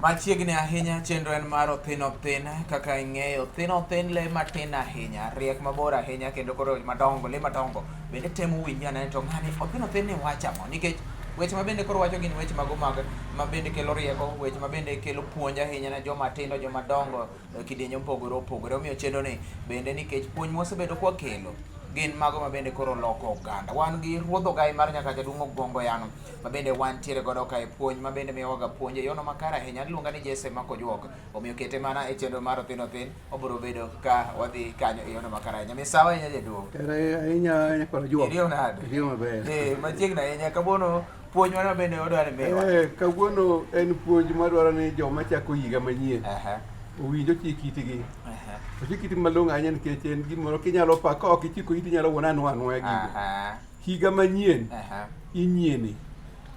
Machiegni ahinya chenro en mar Othin Othin. Kaka ing'eyo, Othin Othin lee matin ahinya, riek mabor ahinya, kendo koro madongo, lee madongo bende temo winjo ane to ng'ani Othin Othin ni wacho ang'o, nikech weche ma bende koro wacho gin weche mago ma bende kelo rieko, weche ma bende kelo puonj ahinya ne joma tindo, joma dongo, kidienje mopogore opogore. Omiyo chenro ni bende nikech puonj mosebedo kwa kelo gin mago ma bende koro loko oganda. Wan gi ruodh ogai mar nyaka jaduong' Ogongo Yano ma bende wantiere godo kae, puonj ma bende miyowaga puonj e yono makare ahinya. Iluonga ni Jesse Makojuok, omiyo kete mana e chenro mar Othin Othin, obiro bedo ka wadhi kanyo e yono makare ahinya. Misawa ahinya jaduong'. Ahinya Kojuok. Iriyo nade? Iriyo maber. Machiegni ahinya kawuono puonj mane bende odwaro miwa. Kawuono en puonj madwaro ni joma chako higa manyien owinjo chik itgi. Chik itgi malong'o ahinya nikech en gimoro kinyalo pa ka ok ichiko iti inyalo wuon anwa gigo. Higa manyien inyieni.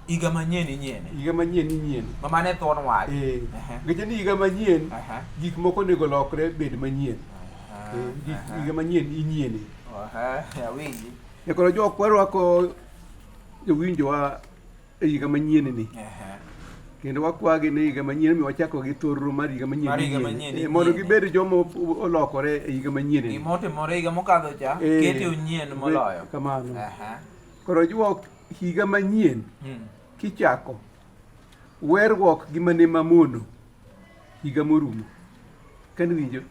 Higa manyien inyieni. Higa manyien inyieni. Ma mane thuon wach. Nikech ni higa manyien gik moko onego lokre bed manyien. Higa manyien inyieni. Awinji. Koro jok warwako jowinjowa e higa manyien ni. Kendo wakwagi ni higa manyien mi wachako gi thorro mar higa manyien. Mondo gibed joma olokore e higa manyien ni. Gimotimore higa mokadho cha kete onyien moloyo. Kamano. Koro juok higa manyien kichako werruok gi mane mamono higa morumo. Kan winjo?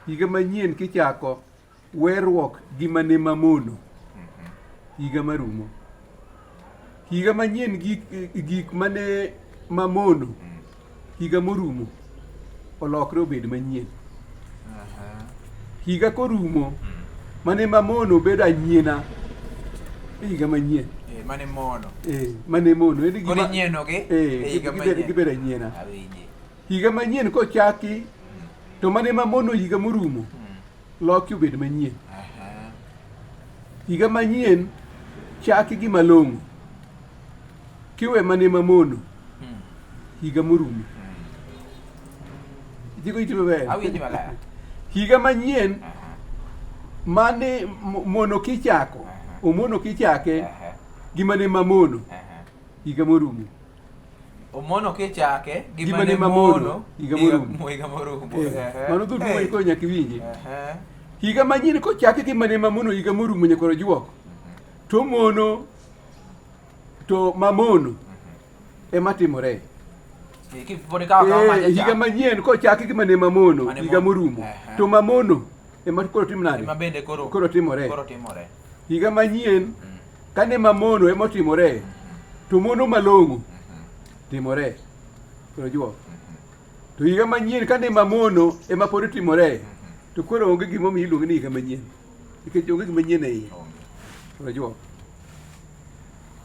Higa manyien kichako werruok gi mane mamono higa marumo. Higa manyien gik mane mamono higa morumo olokre obed manyien. Higa korumo mane mamono bedo anyiena higa manyien. Mane mono. Mane mono. Koro nyieno gi higa manyien. Gibedo anyiena. Higa manyien kochaki to mane mamono higa morumo loki obed manyien. Higa manyien chaki gi malong'o. Kiwe mane mamono higa morumo. Jiko iti maber. Awinji maler. Higa manyien mane mono kichako omono kichake gi mane mamono higa morumo. Omono kichake gi mane mamono higa morumo. Mano duto ko nyaka winji. Higa manyien kochake gi mane mamono higa morumo nyakoro juok. To mono to mamono ema timore. Higa manyien kochaki gi mane mamono higa morumo to mamono ema koro timnade. Ema bende koro timore. Higa manyien kane mamono ema timore to mono malong'o timore. Koro juok. To higa manyien kane mamono ema pod timore to koro onge gimo mi iluongo ni higa manyien. Nikech onge gima manyien e iye. Koro juok.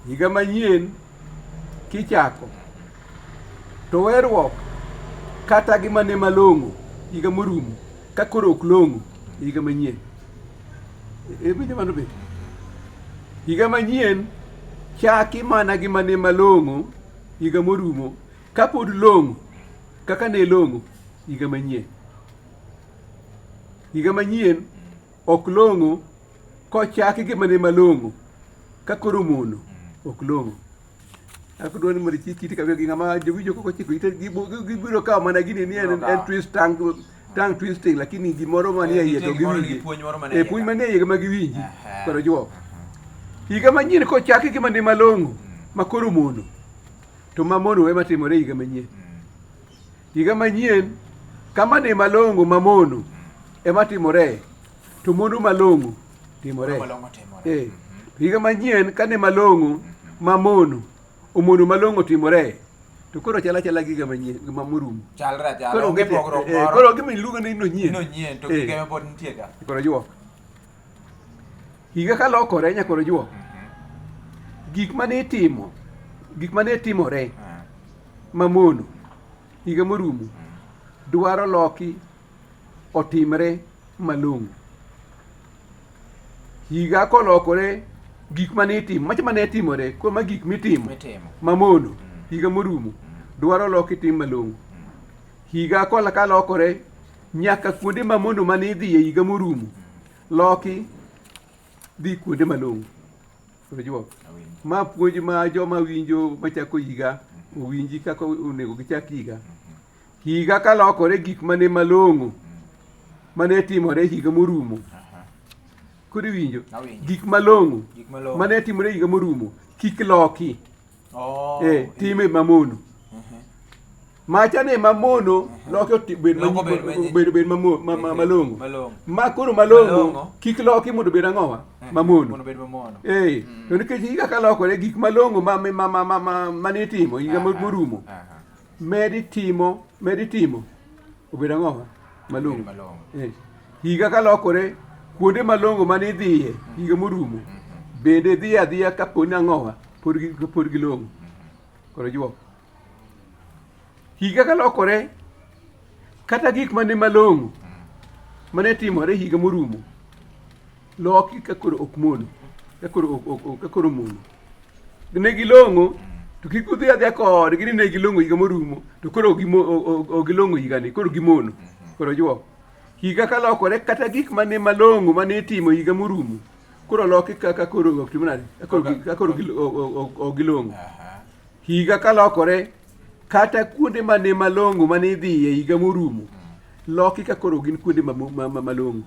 Higa manyien kichako to werruok kata gi mane malong'o higa morumo ka koro ok long'o higa manyien. Winjo mano be. Higa manyien chaki mana gi mane malong'o higa morumo ka pod long'o kaka ne long'o higa manyien. Higa manyien ok long'o kochaki gi mane malong'o ka koro mono ok long'o. Ako dwani mondo chik kiti kabisa gi ng'ama jowinjo koko chiko ite gibiro kawo mana gini ni en twist tongue twisting, lakini gimoro manie iye to giwinji. Puonj manie iye ma giwinji. Koro juok. Higa manyien kochaki gi mane malong'o ma koro mono to mamono ema timore higa manyien. Higa manyien kama ne malong'o mamono ema timore to mono malong'o timore. Higa manyien kane malong'o mamono omono malong'o timore to koro chala gi higa manyien morumo. Chalra. Onge pogruok moro. Koro gima iluongo ni nonyien. Nonyien to higa ma pod nitie ga. Koro juok. Higa kalokore nyakoro juok. Gik mane timore mamono higa morumo dwaro loki otimre malong'o. Higa kolokore gik mane timo macha mane timore kuma gik mitimo mamono higa morumo dwaro loki tim malong'o. Higa kola kalokore nyaka kuonde mamono mane idhi e higa morumo loki dhi kuonde malong'o. Ma puonj ma joma winjo machako higa owinji kaka onego gichak higa. Higa kalokore gik mane malong'o mane timore higa morumo. Kodi winjo? Gik malong'o mane timore higa morumo kik loki. Time mamono. Machane mamono loki bed malong'o. Ma koro malong'o kik loki mondo bed ang'owa? Mamono. To nikech higa kalokore gik malong'o mane timo higa morumo medi timo obed ang'owa? Malong'o. Higa kalokore kuonde malong'o mane idhiye higa morumo bende dhi adhiya kaponi ang'owa? Pod gilong'o. Koro juok. Higa kalokore kata gik mane malong'o mane timore higa morumo loki kakoro ok mono, kakoro mono. Ne gilong'o to kik udhi adhiya kodgi ni ne gilong'o higa morumo to koro ok gilong'o higani, koro gimono. Koro juok. Higa kalokore kata gik mane malong'o mane timo higa morumo koro loki kaka koro ok timo nade, koro ok gilong'o. Higa kalokore kata kuonde mane malong'o mane idhiye higa morumo loki ka koro gin kuonde malong'o.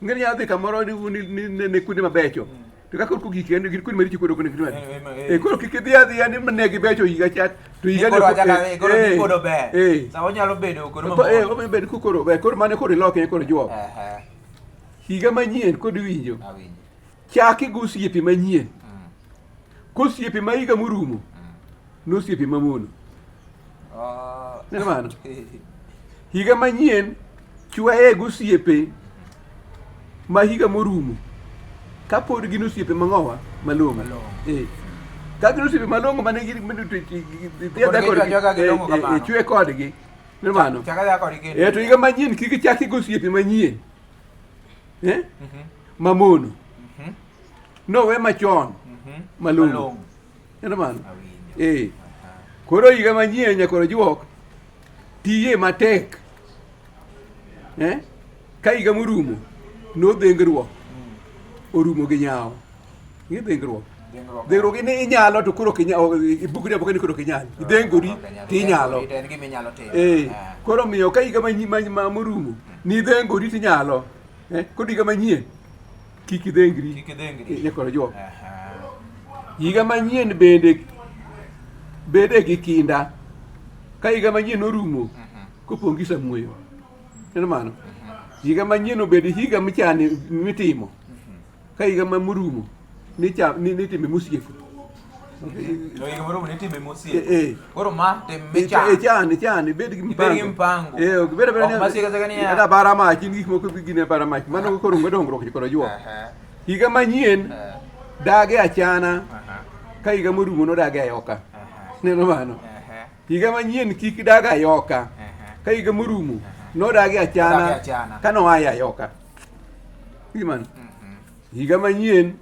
Ng'eni nyalo dhi kamoro ne kuonde mabecho to ka koro gik gin kuonde maricho koro koro kik idhi adhiya ni ne gibecho higa cha to higa obiro bedo koro ber koro mane koro iloki koro juok. Higa manyien kod winjo chaki go osiepe manyien. Kosiepe ma higa morumo nosiepe mamono. Neno mano? Higa manyien chwaye gosiepe ma higa morumo kapod gin osiepe mang'owa? Malong'o. Ka gin osiepe malong'o mane chwe kodgi. Neno mano? To higa manyien kik ichaki gosiepe manyien mamono. Nowe machon malong'o. Neno mano? Koro higa manyien nyakoro juok tiye matek. Ka higa morumo nodhengruok orumo gi nyawo. Dhengruok ni inyalo to koro ibugri aboke ni koro kinyal. Idhengori ti inyalo. Koro miyo ka higa morumo ni dhengori ti inyalo. Koro higa manyien kik idhengri. Nyakoro juok. Higa manyien bede gi kinda. Ka higa manyien orumo kopong' gi samuoyo. Neno mano? Higa manyien obed higa michani mitimo. Ka higa morumo nitime mosiefu. Higa morumo nitime mosiefu. Koro ma tim michani. Chani bed gi mpango. Kata bara mach in gik moko gine bara mach. Mano koro dongruok koro juok. Higa manyien dage achana. Ka higa morumo nodage ayoka. Neno mano? Higa manyien kik dag ayoka. Ka higa morumo nodage achana ka noaye ayoka. Gimano? Higa manyien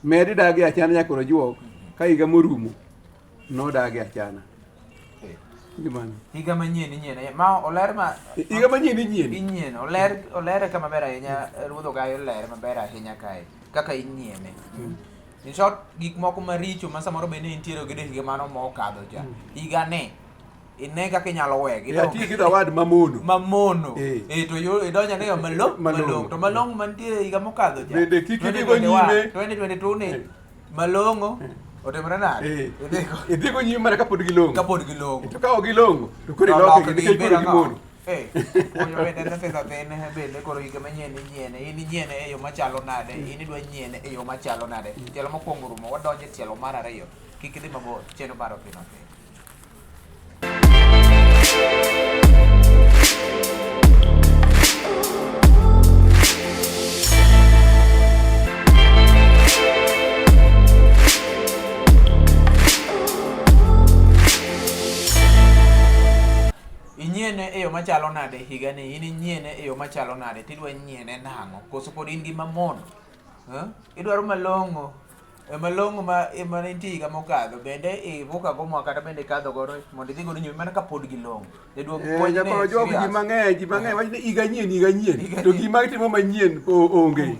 medi dage achana nyakoro juok. Ka higa morumo nodage achana. Gimano? Higa manyien inyien. Ma oler ma higa manyien inyien. Inyien oler kama ber ahinya. Ruodho gayo oler maber ahinya kae kaka inyiene. In short, gik moko maricho ma samoro bende intiere gi higa mano mokadho cha. Higa ne ine kaka inyalo wegi. Ati gi dawad mamono. To idonja ne malong'o. To malong'o mantiere higa mokadho cha. Bende kik idhigo nyime. 2022 ni malong'o otimore nade? Idhigo nyime mana kapod gilong'o. To ka ok gilong'o to koro iloke nikech koro gimono. Oyo bende pesa bende koro higa manyien inyiene. In inyiene e yo machalo nade? In idwa nyiene e yo machalo nade? Tielo mokwongo rumo wadonje tielo mar ariyo. Kik idhi mabor. Chenro mar Opino Piny. Inyiene e yo machalo nade higa ni? In inyiene e yo machalo nade? Tidwa nyiene nang'o? Koso pod in gi mamono? Idwaro malong'o? Malong'o ma nitie higa mokadho bende ivukago mwa kata bende ikadho godo mondo idhi godo nyime mana kapod gilong'o. Nyakoro jogi ji mang'eny wach ni higa nyien to gima timo manyien onge.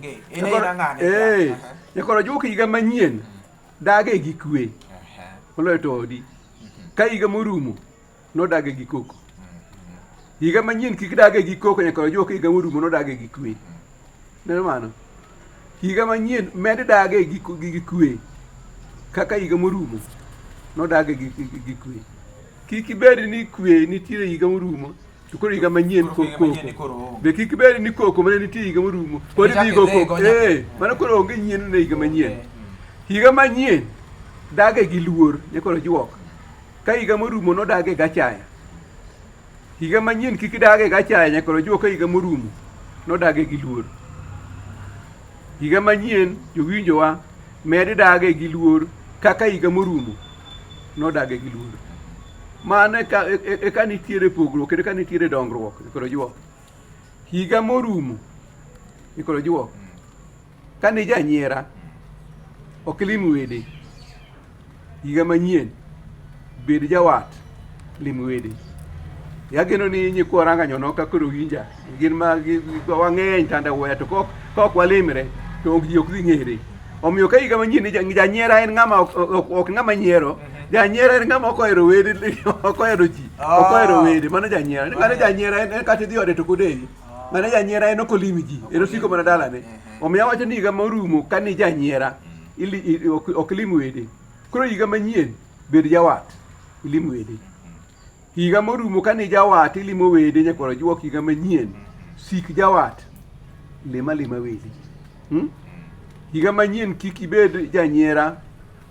Nyakoro jogi higa manyien dage gi kwe moloyo to odi. ka higa morumo nodage gi koko. Higa manyien kik dage gi koko nyaka ojuo ka higa morumo nodage gi kwe. Neno mano. Higa manyien med dage gi kwe kaka higa morumo nodage gi kwe. Kik ibed ni kwe nitiere higa morumo to koro higa manyien koko. Be kik ibed ni koko mane nitie higa morumo pod dhi go koko. Mano koro onge nyien ne higa manyien. Higa manyien dage gi luor nyaka ojuok. Ka higa morumo nodage gachaya. Higa manyien kik dage gachaya nyaka ojuok ka higa morumo nodage gi luor. Higa manyien jowinjowa med dage gi luor kaka higa morumo nodage gi luor. Mano ka nitiere pogruok kendo ka nitiere dongruok nyaka ojuok. Higa morumo nyaka ojuok. Ka ni janyiera ok lim wede. Higa manyien bed jawat lim wede. Yageno ni nyikwa ranganyono ka koro winja gin ma wang'eny tanda wuoya to kok walimre to ok ji ok dhi ng'ere. Omiyo ka higa manyien janyiera en ng'ama ok ng'ama nyiero. Janyiera en ng'ama ok ohero wede, ok ohero ji, ok ohero wede. Mano janyiera. Ng'ane janyiera en kata idhi ode to kodeyi. Ng'ane janyiera en ok olim ji, en osiko mana dalane. Omiyo awacho ni higa morumo ka ni janyiera ok lim wede. Koro higa manyien bed jawat ilim wede. Higa morumo ka ni jawat ilimo wede nyaka ojuok higa manyien sik jawat lima wede. Higa manyien kik ibed janyiera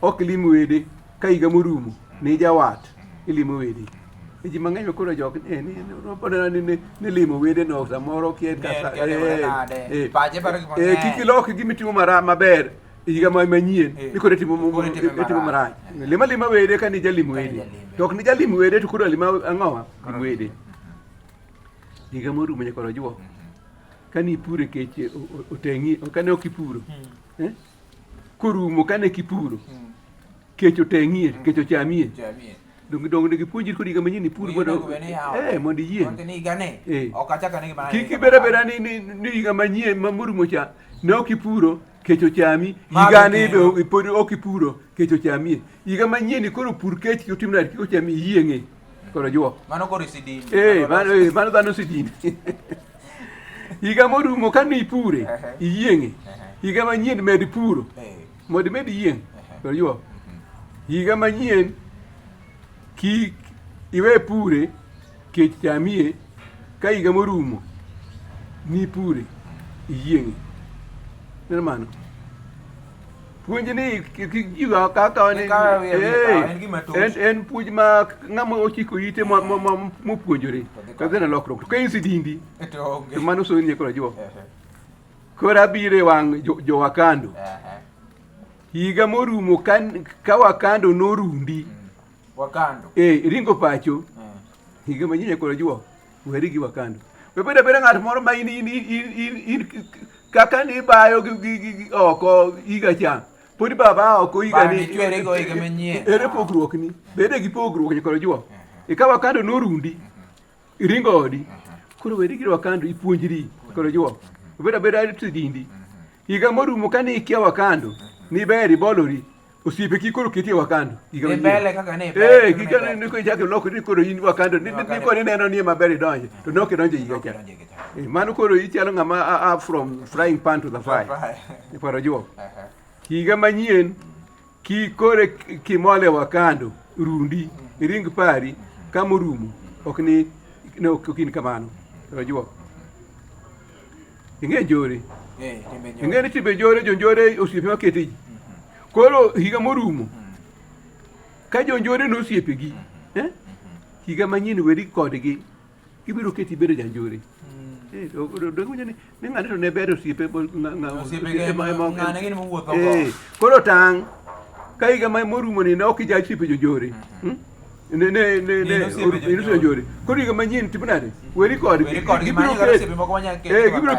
ok lim wede ka higa morumo ni jawat ilimo wede. Ji mang'eny koro jok ni limo wede no samoro kien kasa kik ilok gimitimo maber higa manyien ni koro timo marach. Lima wede ka ni jalimo wede to ok ni jalimo wede to koro lima ang'owa limo wede. Higa morumo nyaka ojuok ka ni pure keche oteng'i ka ne ok ipuro korumo ka ne kipuro kech oteng'ie kech ochamie dong ne gipuonjiri kod higa manyien ipur mondo iyien. Kik ibed abeda ni higa manyien ma morumo cha ne ok ipuro kech ochami, higa ni be pod ok ipuro kech ochamie. Higa manyien koro pur kech kiotim nade kik ochami iyieng'e koro juok. Mano koro sidini. Mano dhano sidini. Higa morumo ka ni ipure iyieng'e. Higa manyien med puro mondo med yieng' koro juok. Higa manyien kik iwe pure kech chamie ka higa morumo ni pure iyieng'e. Neno mano. Puonj ni jiwa kaka en puonj ma ng'ama ochiko ite mopuonjore kadhi na lokruok. To ka in sidindi to mano so ni koro juok. Koro abiro e wang' jo Wakando. Higa morumo ka Wakando norundi ringo pacho higa manyien koro juok weri gi Wakando. Bebeda ng'at moro ma in kaka ni bayo gi oko higa cha podi baba oko higa ni ere pogruok ni bede gi pogruok nyaka ojuok. Ka Wakando norundi ringo odi koro weri gi Wakando ipuonjri koro juok. Bebeda tidindi higa morumo ka ni ikia Wakando ni beri bolori osiepe ki koro ketie Wakando higa manyien. Kika ni ko jake loko ni koro in Wakando ni ko ni neno ni maber donje to nok donje higa cha. Mano koro ichalo ng'ama from frying pan to the fire. Koro juok. Higa manyien ki kore kimole Wakando rundi ring pari kama orumo ok ni kamano koro juok. Ing'e njore. Ing'e ni timbe jonjore osiepe makete ji. Koro higa morumo ka jonjore nosiepe gi higa manyien weri kodgi ibiro keti bedo janjore. Ni ng'ane to ne bedo osiepe koro tang' ka higa morumo ni ne ok ija osiepe jonjore jonjore. Koro higa manyien timo nade weri kodgi gibiro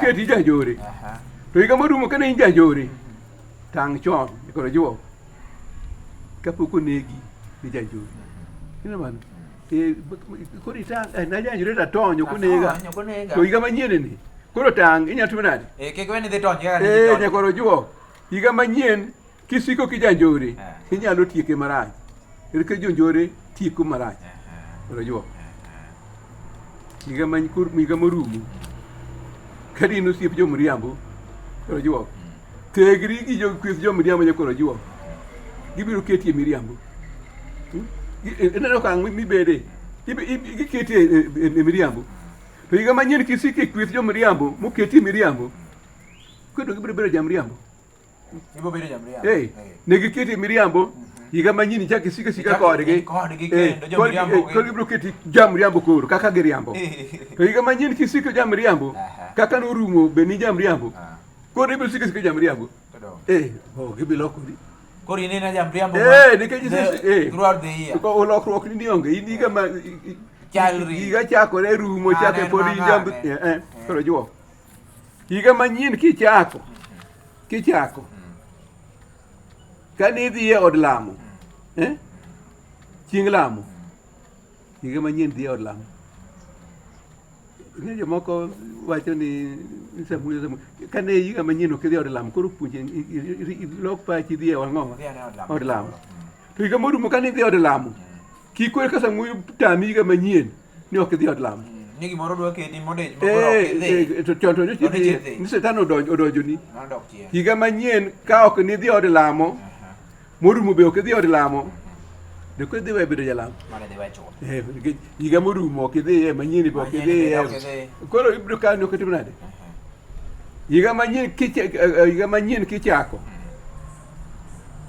keti janjore. To higa morumo ka ne in janjore tang' chon koro juok kapok onegi ni janjore. Ino mano koro itang' na janjore ta tony ok onega to higa manyien ni koro tang' inyalo timo nade nyaka koro juok. Higa manyien kisiko ki janjore inyalo tieke marach. Ere ka jonjore tieko marach. Unajua higa morumo kadino siep jo mriambo. Unajua tegri gi jo kweth jo mriambo nyako. Unajua gibiro ketie miriambo. Eneno kang mi bede giketie miriambo. To higa manyien kisike kweth jo mriambo moketie miriambo. Kendo gibiro bedo jamriambo. Ibo bedo jamriambo. Ne giketie miriambo. Higa manyien chak sika kodgi. Kodgi kendo jo mriambo. Ko gibiro ketie jamriambo koro kaka giriambo. To higa manyien kisike jamriambo kaka norumo be ni jamriambo. Koro ibiro sika jamriambo. Gibilo kodi. Koro inena jamriambo. Nikech throughout the year. Ko olokruok ni onge. In higa ma chalri. Higa chakore rumo chake podi jambo. Koro juo. Higa manyien kichako. Kani idhi e od lamo. Chieng' lamo. Higa manyien dhi e od lamo. Ng'e jomoko wacho ni samuel kane higa manyien ok idhi e od lamo koro puonje lok pachi dhi e od lamo. To higa morumo kane idhi e od lamo kik kwer ka Samuel tami higa manyien ni ok idhi e od lamo. Ni gimoro dwa keti modej mokoro ok idhi. To chon to ni setan odonjoni. Higa manyien ka ok ni dhi e od lamo morumo be ok idhi e od lamo. Deko idhi we bedo jalamo. Mane dhi we chulo. Higa morumo ok idhi e manyien be ok idhi. Koro ibiro kano ketim nade. Higa manyien kichako.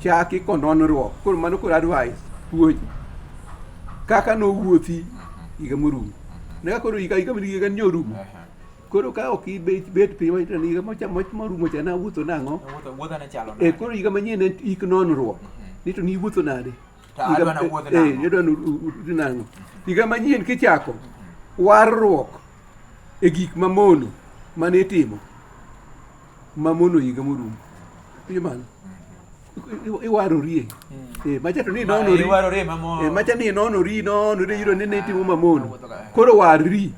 Chaki kononruok. Koro mano koro advice puonj kaka no wuothi higa morumo. Ne koro higa nyorumo. Koro ka ok bet piny ma higa morumo cha na wuotho nang'o. Wuotho ne chalo nade. Koro higa manyien en ik nonruok. Ni to ni wuotho nade. Adwa na wuotho nang'o. Adwa nang'o. Higa manyien kichako warruok e gik mamono mane itimo. Mamono higa morumo. Mano. Iwarori. Macha to ni nonori. Iwarori mamono. Macha ni nonori yiro ne itimo mamono. Koro warri.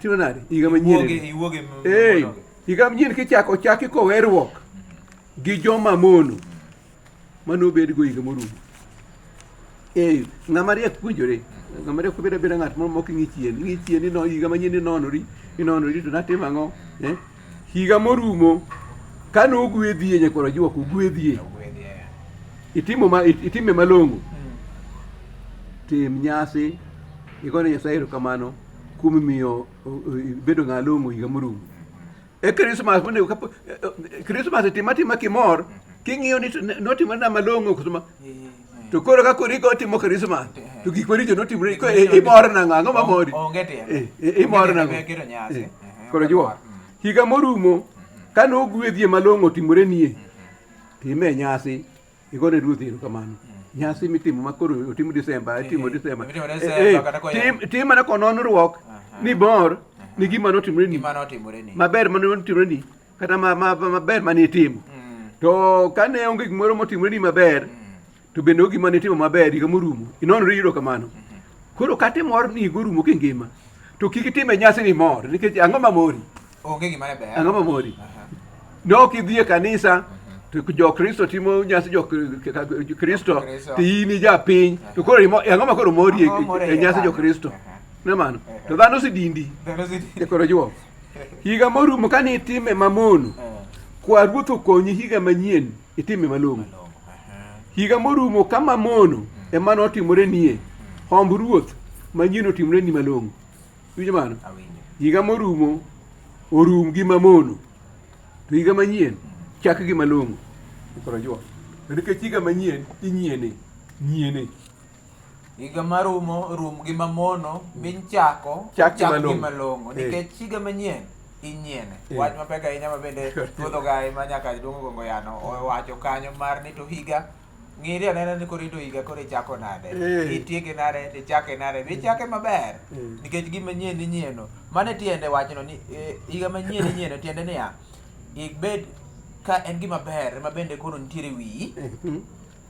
Timo nade? Higa manyien. Iwoge mamono. Higa manyien kichako chaki kowerruok gi joma mono. Mano bed go higa morumo. Ng'ama riek puonjore. Ng'ama riek bedo ng'at moko ng'i chien ni no higa manyien inonori to natimo ang'o. Higa morumo kano gwedhie nyakoro juok gwedhie. Itime malong'o. Tim nyasi igone Nyasaye erokamano kuom miyo bedo ng'along'o higa morumo. Christmas timatima kimor king'iyo ni notimo na malong'o kusema to koro ka kori go timo Christmas to gik maricho notimore ko imor na ng'ango mamori imor na koro juo higa morumo kano gwedhie malong'o timore nie time nyasi igone ruoth erokamano. Nyasi mitimo makoro otimo Desemba tim mana kononruok ni bor ni gima notimore ni maber manotimore ni kata maber mane itimo. To kane onge gimoro motimore ni maber to bende onge gima ne itimo maber higa morumo inonori yiro kamano. Koro kata mor ni higa orumo kingima to kik itime nyasi ni mor nikech ang'o mamori. Onge gima ne ber. Ang'o mamori. Nok idhi e kanisa to jo Kristo timo nyasi jo Kristo to in ja piny to koro ang'o ma koro mori e nyasi jo Kristo. Ne mano. To dhano sidindi. Koro juo. Higa morumo kane itime mamono. Kwa ruoth okonyi higa manyien itime malong'o. Higa morumo kama mono ema notimore nie. Homb ruoth manyien otimore ni malong'o. Winjo mano? Higa morumo orum gi mamono. To higa manyien chak gi malong'o. Koro juo. Nikech higa manyien nyiene. Higa marumo rum gi mamono min chako chak gi malong'o. Nikech higa manyien inyiene. Wach mapek ahinya ma bende thuodho gai ma nyaka Dongo Gongo Yano owacho kanyo mar ni to higa ng'iri anena ni koro higa koro ichako nade. Itieke nade tichake nade. Bichake maber. Nikech gima manyien inyieno. Mane tiende wachno ni higa manyien inyieno tiende niya ibed ka en gima ber ma bende koro nitiere wiyi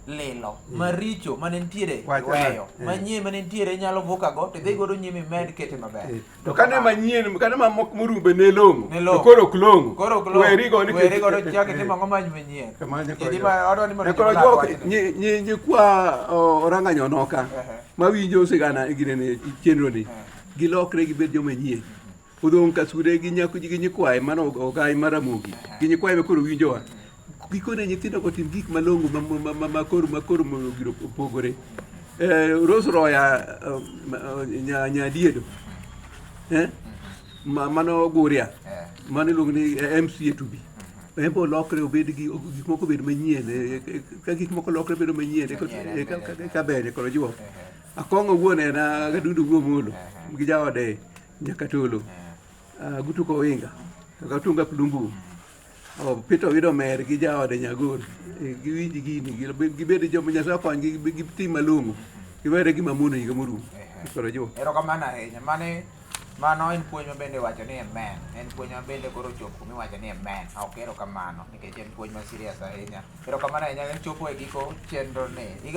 lilo maricho mane nitiere Wacha iweyo na, manyien mane nitiere inyalo vukago to idhi godo nyime imed kete maber. To kane manyien kane mamoko morumbe ne long'o Ne long'o. to koro ok long'o Koro ok long'o. weri go nikech Weri godo chak itimo ang'o many manyien. Kamanya Kidi koro ma odwa ni mondo koro joma jok wachne. nyikwa Orang'anyo Noka mawinjo sigana ginene chenro ni Eh. gilokre gibed joma nyien odong' Kasure gi nyikwaye mano Ogai Maramogi gi nyikwaye makoro winjowa gikone nyithindo go tim gik malong'o makoro giro opogore. Rose Roya Nyadiedo mano Guria mano iluongo ni MCA to be embo lokre obed gi gik moko bed manyien ka gik moko lokre bedo manyien ka ber koro jiwo Akong'o wuon en Gadudu Wuomolo gi jaode Nyakatolo Gutuko Winga Katunga Plumbu Peter Widomer gi jaode Nyagoro giwinji gini gibed joma Nyasaye okony gitim malong'o giwere gima mono higa morumo koro jiwo. Erokamano ahinya. Mano en puonj ma bende wacho ni amen. En puonj ma bende koro chopo miwacho ni amen. Ok erokamano nikech en puonj ma serious ahinya. Erokamano ahinya en chopo e giko chenro ni.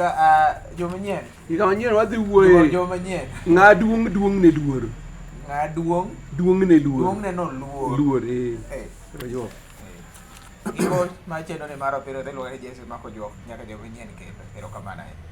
Joma nyien. Higa manyien wadhi wuoye Joma nyien. ng'a duong' ne luor. Ng'a duong'? Duong' ne luor. Duong' ne no luor. Luor koro jiwo. Giko ma chenro ni mar opira iluongo ni Jesu mako juok nyaka joma nyien kendo. Erokamano ahinya.